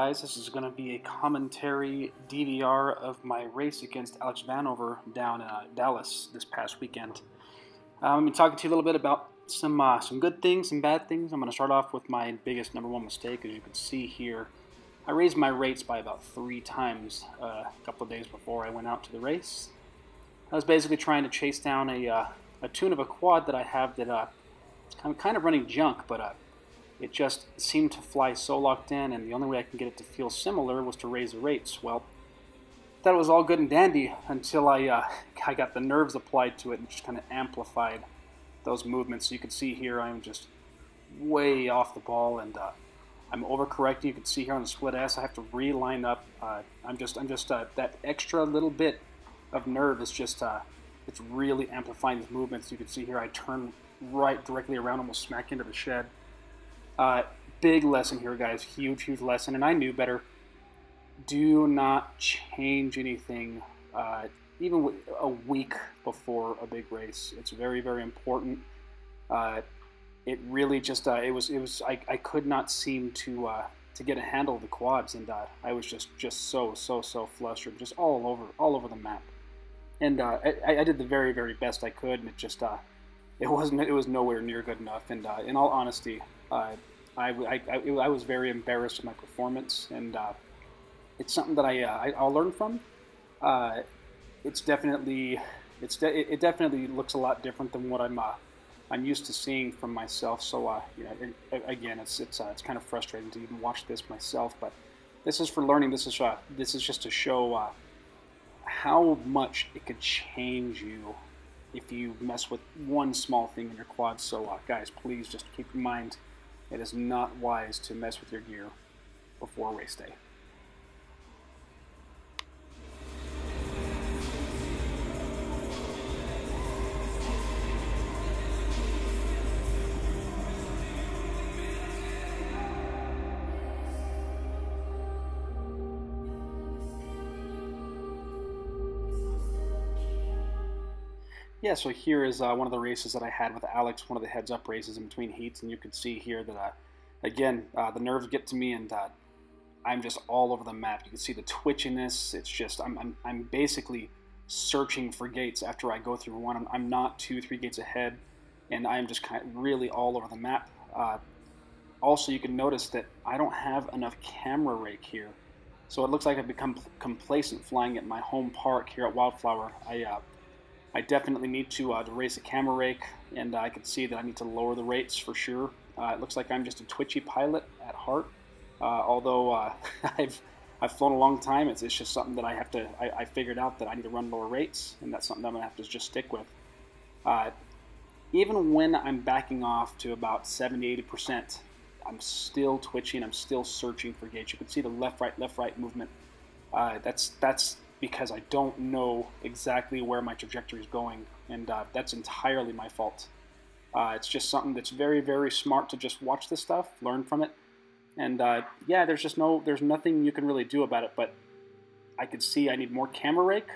guys, this is going to be a commentary DVR of my race against Alex Vanover down in Dallas this past weekend. I'm going to be talking to you a little bit about some good things, some bad things. I'm going to start off with my biggest #1 mistake. As you can see here, I raised my rates by about 3 times a couple of days before I went out to the race. I was basically trying to chase down a tune of a quad that I have that I'm kind of running junk, but it just seemed to fly so locked in, and the only way I can get it to feel similar was to raise the rates. Well, that was all good and dandy until I got the nerves applied to it and just kind of amplified those movements. So you can see here I'm just way off the ball, and I'm overcorrecting. You can see here on the split S I have to reline up. I'm just that extra little bit of nerve is just it's really amplifying these movements. You can see here I turn right directly around, almost smack into the shed. Big lesson here, guys. Huge lesson, and I knew better. Do not change anything, even a week before a big race. It's very important. It really just I could not seem to get a handle of the quads, and I was just so flustered, just all over the map. And I did the very best I could, and it just it was nowhere near good enough. And in all honesty, I was very embarrassed with my performance, and it's something that I'll learn from. It definitely looks a lot different than what I'm used to seeing from myself. So you know, again, it's kind of frustrating to even watch this myself. But this is for learning. This is just to show how much it could change you if you mess with one small thing in your quad. So guys, please just keep in mind, it is not wise to mess with your gear before race day. Yeah, so here is one of the races that I had with Alex, one of the heads-up races in between heats, and you can see here that, again, the nerves get to me, and I'm just all over the map. You can see the twitchiness. It's just, I'm basically searching for gates after I go through one. I'm not 2-3 gates ahead, and I'm just kind of really all over the map. Also, you can notice that I don't have enough camera rake here, so it looks like I've become complacent flying at my home park here at Wildflower. I definitely need to raise the camera rake, and I can see that I need to lower the rates for sure. It looks like I'm just a twitchy pilot at heart, although I've flown a long time. It's just something that I figured out that I need to run lower rates, and that's something I'm going to have to just stick with. Even when I'm backing off to about 70–80%, I'm still twitching. I'm still searching for gates. You can see the left right movement. That's because I don't know exactly where my trajectory is going, and that's entirely my fault. It's just something that's very smart to just watch this stuff, learn from it, and yeah, there's nothing you can really do about it. But I could see I need more camera rake.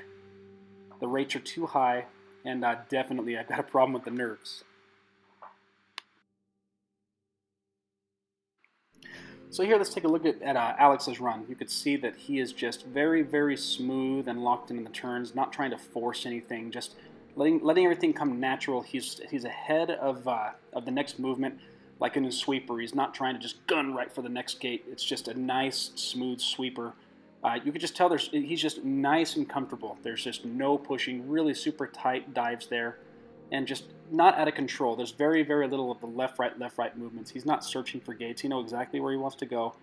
The rates are too high, and definitely I've got a problem with the nerves. So here, let's take a look at Alex's run. You could see that he is just very smooth and locked in the turns, not trying to force anything, just letting everything come natural. He's ahead of the next movement, like in a sweeper. He's not trying to just gun right for the next gate. It's just a nice, smooth sweeper. You could just tell he's just nice and comfortable. There's just no pushing, really super tight dives there, and just not out of control. There's very little of the left right movements. He's not searching for gates. He knows exactly where he wants to go,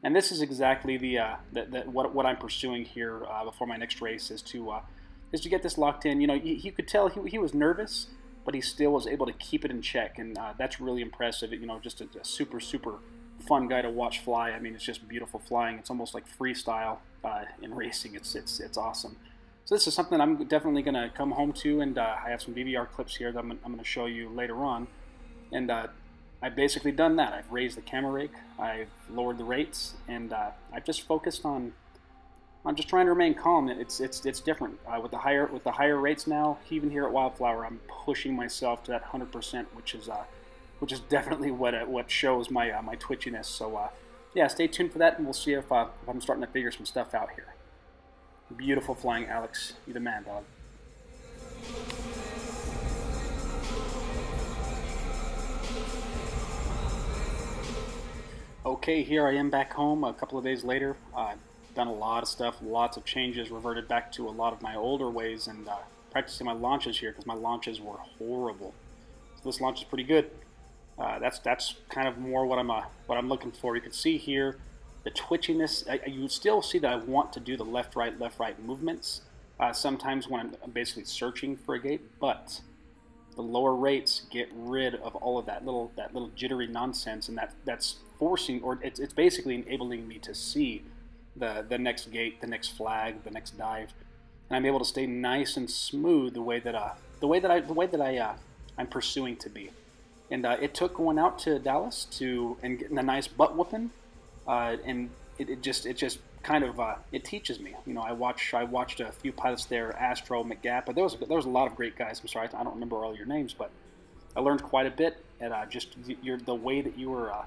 and this is exactly what I'm pursuing here before my next race is to get this locked in. You know, you could tell he was nervous, but he still was able to keep it in check, and that's really impressive. You know, just a super fun guy to watch fly. I mean, it's just beautiful flying. It's almost like freestyle in racing. It's awesome. So this is something I'm definitely going to come home to, and I have some DVR clips here that I'm going to show you later on. And I've basically done that. I've raised the camera rake, I've lowered the rates, and I've just focused on just trying to remain calm. It's different with the higher rates now. Even here at Wildflower, I'm pushing myself to that 100%, which is definitely what shows my my twitchiness. So yeah, stay tuned for that, and we'll see if I'm starting to figure some stuff out here. Beautiful flying, Alex. You're the man, dog. Okay, here I am back home a couple of days later. I've done a lot of stuff, lots of changes, reverted back to a lot of my older ways, and practicing my launches here because my launches were horrible. So this launch is pretty good. That's kind of more what I'm looking for. You can see here the twitchiness. You still see that I want to do the left right movements sometimes when I'm basically searching for a gate, but the lower rates get rid of all of that little jittery nonsense, and that's forcing, or it's basically enabling me to see the next gate, the next flag, the next dive, and I'm able to stay nice and smooth the way that I'm pursuing to be. And it took going out to Dallas and getting a nice butt whooping, and it just kind of it teaches me. You know, I watched a few pilots there, Astro, McGap, but there was a lot of great guys. I'm sorry, I don't remember all your names, but I learned quite a bit. And just the way that you're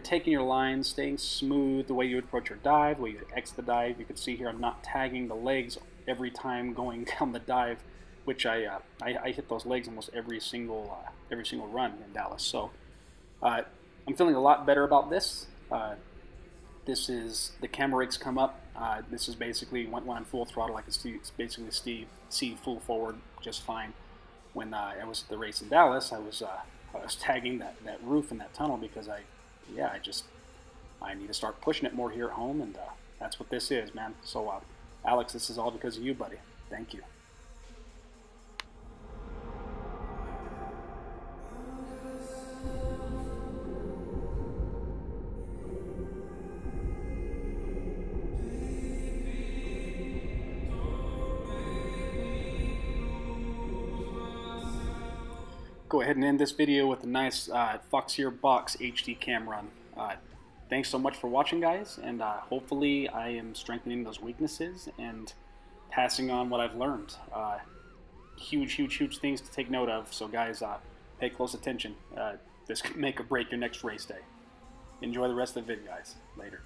taking your lines, staying smooth, the way you approach your dive, the way you exit the dive. You can see here I'm not tagging the legs every time going down the dive, which I hit those legs almost every single run in Dallas. So I'm feeling a lot better about this. This is the camera rigs come up. This is basically when I'm full throttle, I can basically see full forward just fine. When I was at the race in Dallas, I was tagging that roof in that tunnel because I need to start pushing it more here at home, and that's what this is, man. So Alex, this is all because of you, buddy. Thank you. Go ahead and end this video with a nice Foxier Box HD camera on. Thanks so much for watching, guys, and hopefully I am strengthening those weaknesses and passing on what I've learned. Huge things to take note of, so guys, pay close attention. This could make or break your next race day. Enjoy the rest of the video, guys. Later.